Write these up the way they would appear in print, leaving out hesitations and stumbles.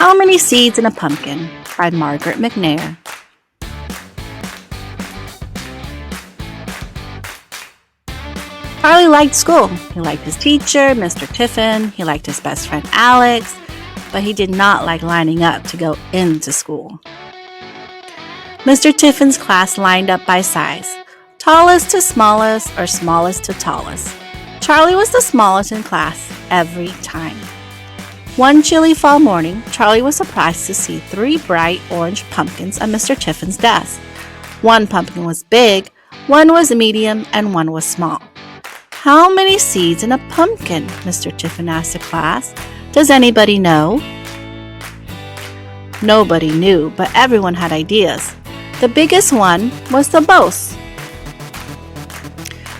How Many Seeds in a Pumpkin by Margaret McNair. Charlie liked school. He liked his teacher, Mr. Tiffin. He liked his best friend, Alex. But he did not like lining up to go into school. Mr. Tiffin's class lined up by size, tallest to smallest or smallest to tallest. Charlie was the smallest in class every time. One chilly fall morning, Charlie was surprised to see 3 bright orange pumpkins on Mr. Tiffin's desk. One pumpkin was big, one was medium, and one was small. How many seeds in a pumpkin? Mr. Tiffin asked the class. Does anybody know? Nobody knew, but everyone had ideas. The biggest one was the most.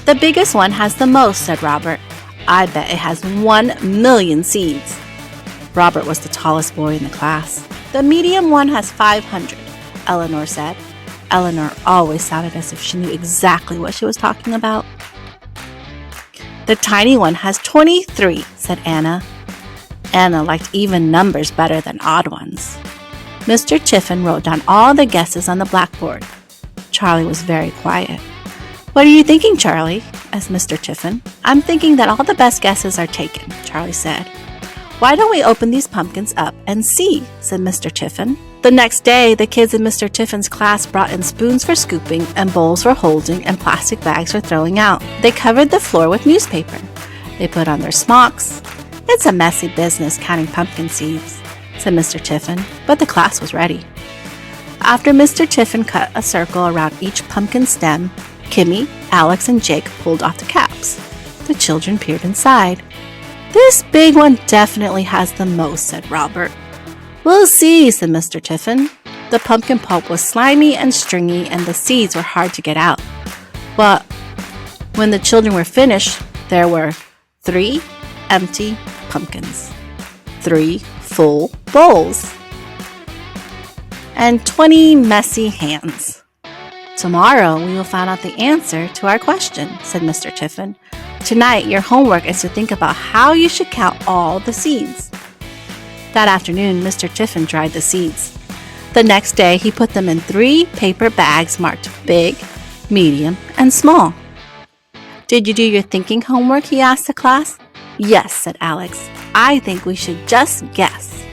The biggest one has the most, said Robert. I bet it has 1,000,000 seeds. Robert was the tallest boy in the class. The medium one has 500, Eleanor said. Eleanor always sounded as if she knew exactly what she was talking about. The tiny one has 23, said Anna. Anna liked even numbers better than odd ones. Mr. Tiffin wrote down all the guesses on the blackboard. Charlie was very quiet. What are you thinking, Charlie? asked Mr. Tiffin. I'm thinking that all the best guesses are taken, Charlie said. Why don't we open these pumpkins up and see, said Mr. Tiffin. The next day, the kids in Mr. Tiffin's class brought in spoons for scooping and bowls for holding and plastic bags for throwing out. They covered the floor with newspaper. They put on their smocks. It's a messy business counting pumpkin seeds, said Mr. Tiffin, but the class was ready. After Mr. Tiffin cut a circle around each pumpkin stem, Kimmy, Alex, and Jake pulled off the caps. The children peered inside. This big one definitely has the most, said Robert. We'll see, said Mr. Tiffin. The pumpkin pulp was slimy and stringy, and the seeds were hard to get out. But when the children were finished, there were 3 empty pumpkins, 3 full bowls, and 20 messy hands. Tomorrow we will find out the answer to our question, said Mr. Tiffin. Tonight your homework is to think about how you should count all the seeds. That afternoon, Mr. Tiffin dried the seeds. The next day, he put them in 3 paper bags marked big, medium, and small. Did you do your thinking homework? He asked the class. Yes, said Alex. I think we should just guess.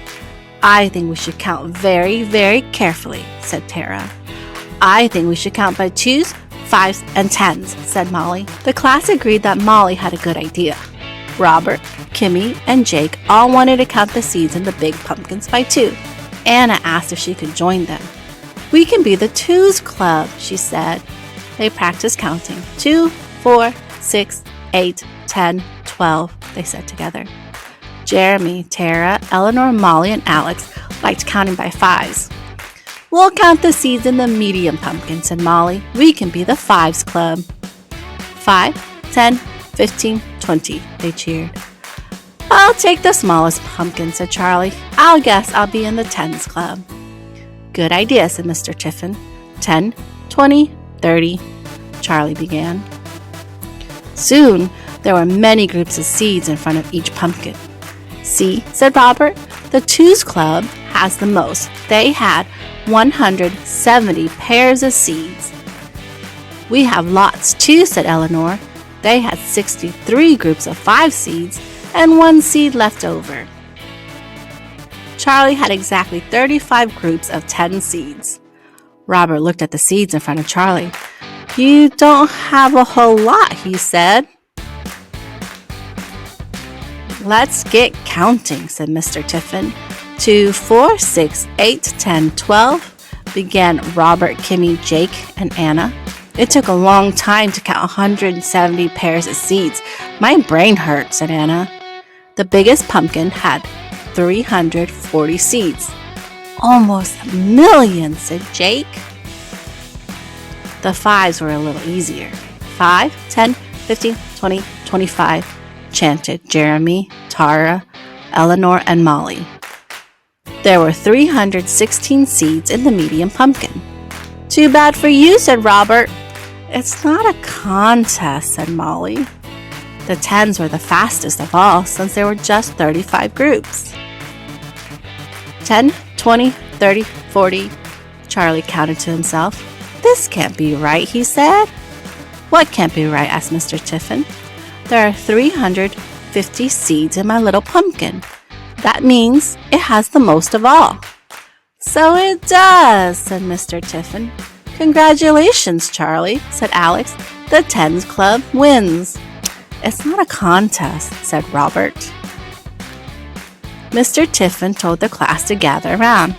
I think we should count very, very carefully, said Tara. I think we should count by 2s, 5s, and 10s, said Molly. The class agreed that Molly had a good idea. Robert, Kimmy, and Jake all wanted to count the seeds in the big pumpkins by 2. Anna asked if she could join them. We can be the 2s club, she said. They practiced counting. 2, 4, 6, 8, 10, 12, they said together. Jeremy, Tara, Eleanor, Molly, and Alex liked counting by 5s. We'll count the seeds in the medium pumpkin, said Molly. We can be the 5s club. 5, 10, 15, 20, they cheered. I'll take the smallest pumpkin, said Charlie. I'll guess I'll be in the 10s club. Good idea, said Mr. Tiffin. 10, 20, 30, Charlie began. Soon, there were many groups of seeds in front of each pumpkin. See, said Robert, the 2s club has the most. They had 170 pairs of seeds. We have lots too, said Eleanor. They had 63 groups of 5 seeds and 1 seed left over. Charlie had exactly 35 groups of 10 seeds. Robert looked at the seeds in front of Charlie. You don't have a whole lot, he said. Let's get counting, said Mr. Tiffin. 2, 4, 6, 8, 10, 12, began Robert, Kimmy, Jake, and Anna. It took a long time to count 170 pairs of seeds. My brain hurt, said Anna. The biggest pumpkin had 340 seeds. Almost 1,000,000, said Jake. The 5s were a little easier. 5, 10, 15, 20, 25, chanted Jeremy, Tara, Eleanor, and Molly. There were 316 seeds in the medium pumpkin. Too bad for you, said Robert. It's not a contest, said Molly. The 10s were the fastest of all, since there were just 35 groups. 10, 20, 30, 40. Charlie counted to himself. This can't be right, he said. What can't be right? Asked Mr. Tiffin. There are 350 seeds in my little pumpkin. That means it has the most of all. So it does, said Mr. Tiffin. Congratulations, Charlie, said Alex. The Tens Club wins. It's not a contest, said Robert. Mr. Tiffin told the class to gather around.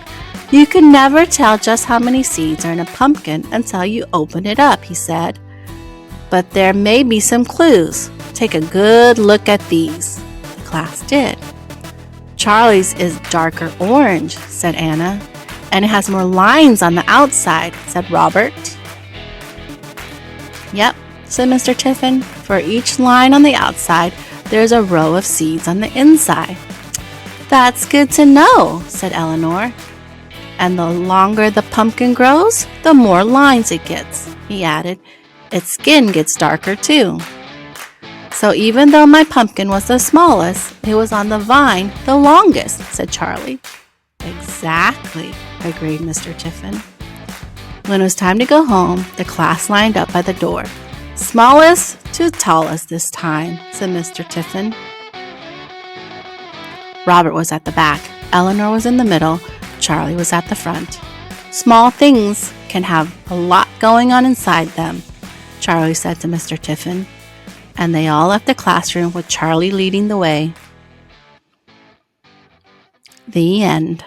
You can never tell just how many seeds are in a pumpkin until you open it up, he said. But there may be some clues. Take a good look at these. The class did. Charlie's is darker orange, said Anna. And it has more lines on the outside, said Robert. Yep, said Mr. Tiffin. For each line on the outside, there's a row of seeds on the inside. That's good to know, said Eleanor. And the longer the pumpkin grows, the more lines it gets, he added. Its skin gets darker too. So even though my pumpkin was the smallest, it was on the vine the longest, said Charlie. Exactly, agreed Mr. Tiffin. When it was time to go home, the class lined up by the door. Smallest to tallest this time, said Mr. Tiffin. Robert was at the back, Eleanor was in the middle, Charlie was at the front. Small things can have a lot going on inside them, Charlie said to Mr. Tiffin, and they all left the classroom with Charlie leading the way. The end.